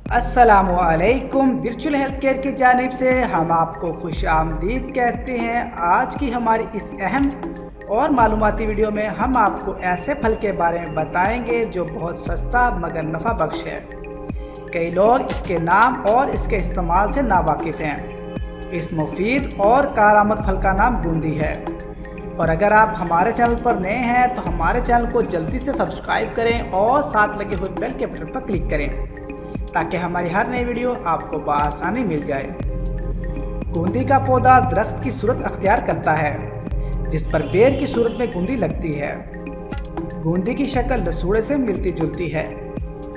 अस्सलामुअलैकुम। Virtual health care की जानिब से हम आपको खुश आमदीद कहते हैं। आज की हमारी इस अहम और मालूमाती वीडियो में हम आपको ऐसे फल के बारे में बताएंगे जो बहुत सस्ता मगर नफ़ा बख्श है। कई लोग इसके नाम और इसके इस्तेमाल से नावाकिफ़ हैं। इस मुफीद और कारआमद फल का नाम बूंदी है। और अगर आप हमारे चैनल पर नए हैं तो हमारे चैनल को जल्दी से सब्सक्राइब करें और साथ लगे हुए बेल के बटन पर क्लिक करें ताकि हमारी हर नई वीडियो आपको बआसानी मिल जाए। गूंदी का पौधा दरख्त की सूरत अख्तियार करता है जिस पर बेर की सूरत में गूंदी लगती है। गूंदी की शक्ल लसूड़े से मिलती जुलती है।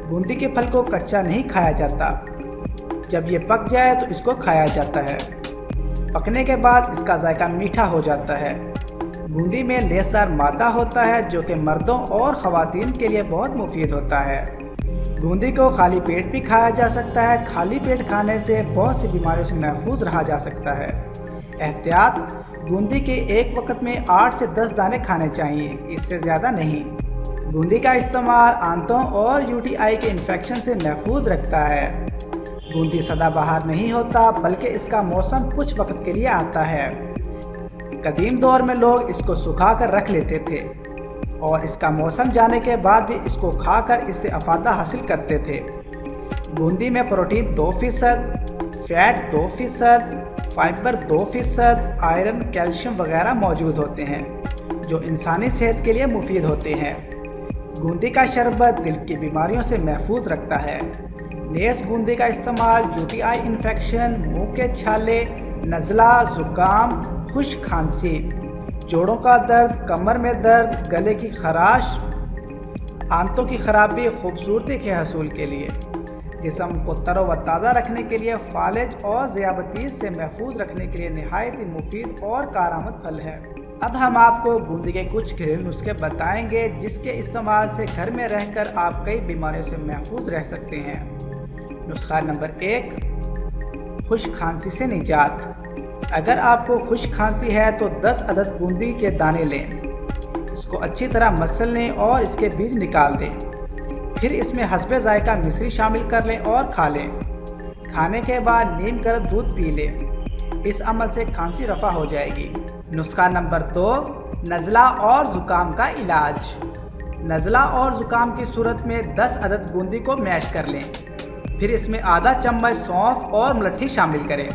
गूंदी के फल को कच्चा नहीं खाया जाता, जब ये पक जाए तो इसको खाया जाता है। पकने के बाद इसका जायका मीठा हो जाता है। गूंदी में लेसदार मादा होता है जो कि मर्दों और ख़वातीन के लिए बहुत मुफीद होता है। गूंदी को खाली पेट भी खाया जा सकता है। खाली पेट खाने से बहुत सी बीमारियों से महफूज रहा जा सकता है। एहतियात, गूंदी के एक वक्त में 8 से 10 दाने खाने चाहिए, इससे ज़्यादा नहीं। गूंदी का इस्तेमाल आंतों और यूटीआई के इन्फेक्शन से महफूज रखता है। गूंदी सदाबहार नहीं होता बल्कि इसका मौसम कुछ वक्त के लिए आता है। कदीम दौर में लोग इसको सुखा कर रख लेते थे और इसका मौसम जाने के बाद भी इसको खाकर इससे अफादा हासिल करते थे। बूंदी में protein 2%, fat 2%, fibre 2%, iron, calcium वगैरह मौजूद होते हैं जो इंसानी सेहत के लिए मुफीद होते हैं। बूंदी का शरबत दिल की बीमारियों से महफूज रखता है। नेज़ बूंदी का इस्तेमाल यूटीआई इन्फेक्शन, मुंह के छाले, नज़ला, ज़ुकाम, खुश्क खांसी, जोड़ों का दर्द, कमर में दर्द, गले की खराश, आंतों की खराबी, खूबसूरती के हसूल के लिए, जिस्म को तरो व ताज़ा रखने के लिए, फालिज और ज़ियाबतीस से महफूज रखने के लिए नहायत ही मुफीद और कारआमद फल है। अब हम आपको बूंदी के कुछ घरेलू नुस्खे बताएंगे जिसके इस्तेमाल से घर में रहकर आप कई बीमारियों से महफूज रह सकते हैं। नुस्खा नंबर 1, खुश्क खांसी से निजात। अगर आपको खुश्क खांसी है तो 10 अदद बूंदी के दाने लें, इसको अच्छी तरह मसल लें और इसके बीज निकाल दें। फिर इसमें हस्बे जायका मिश्री शामिल कर लें और खा लें। खाने के बाद नीम गर्म दूध पी लें। इस अमल से खांसी रफा हो जाएगी। नुस्खा नंबर 2, नज़ला और ज़ुकाम का इलाज। नज़ला और ज़ुकाम की सूरत में 10 अदद बूंदी को मैश कर लें। फिर इसमें आधा चम्मच सौंफ और मुलट्ठी शामिल करें।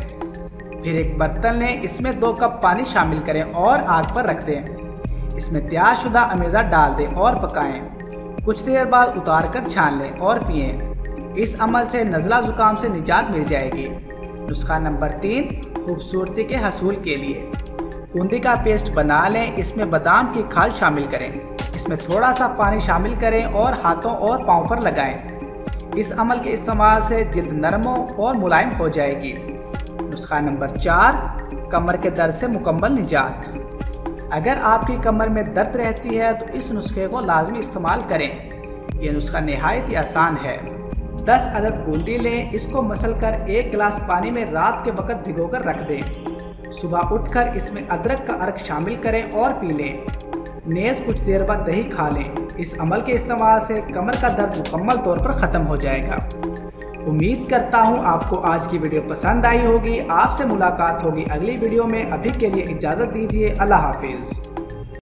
फिर एक बर्तन लें, इसमें 2 कप पानी शामिल करें और आग पर रख दें। इसमें तैयार शुदा अमेज़ा डाल दें और पकाएं। कुछ देर बाद उतार कर छान लें और पिएं। इस अमल से नज़ला ज़ुकाम से निजात मिल जाएगी। नुस्खा नंबर 3, खूबसूरती के हसूल के लिए। बूंदी का पेस्ट बना लें, इसमें बादाम की खाल शामिल करें। इसमें थोड़ा सा पानी शामिल करें और हाथों और पाँव पर लगाएं। इस अमल के इस्तेमाल से जिल्द नरम और मुलायम हो जाएगी। नुस्खा नंबर 4, कमर के दर्द से मुकम्मल निजात। अगर आपकी कमर में दर्द रहती है तो इस नुस्खे को लाजमी इस्तेमाल करें। यह नुस्खा नहायत ही आसान है। 10 अदद बूंदी लें, इसको मसल कर 1 गिलास पानी में रात के वक्त भिगोकर रख दें। सुबह उठकर इसमें अदरक का अर्क शामिल करें और पी लें। नेज़ कुछ देर बाद दही खा लें। इस अमल के इस्तेमाल से कमर का दर्द मुकम्मल तौर पर ख़त्म हो जाएगा। उम्मीद करता हूँ आपको आज की वीडियो पसंद आई होगी। आपसे मुलाकात होगी अगली वीडियो में। अभी के लिए इजाज़त दीजिए। अल्लाह हाफिज़।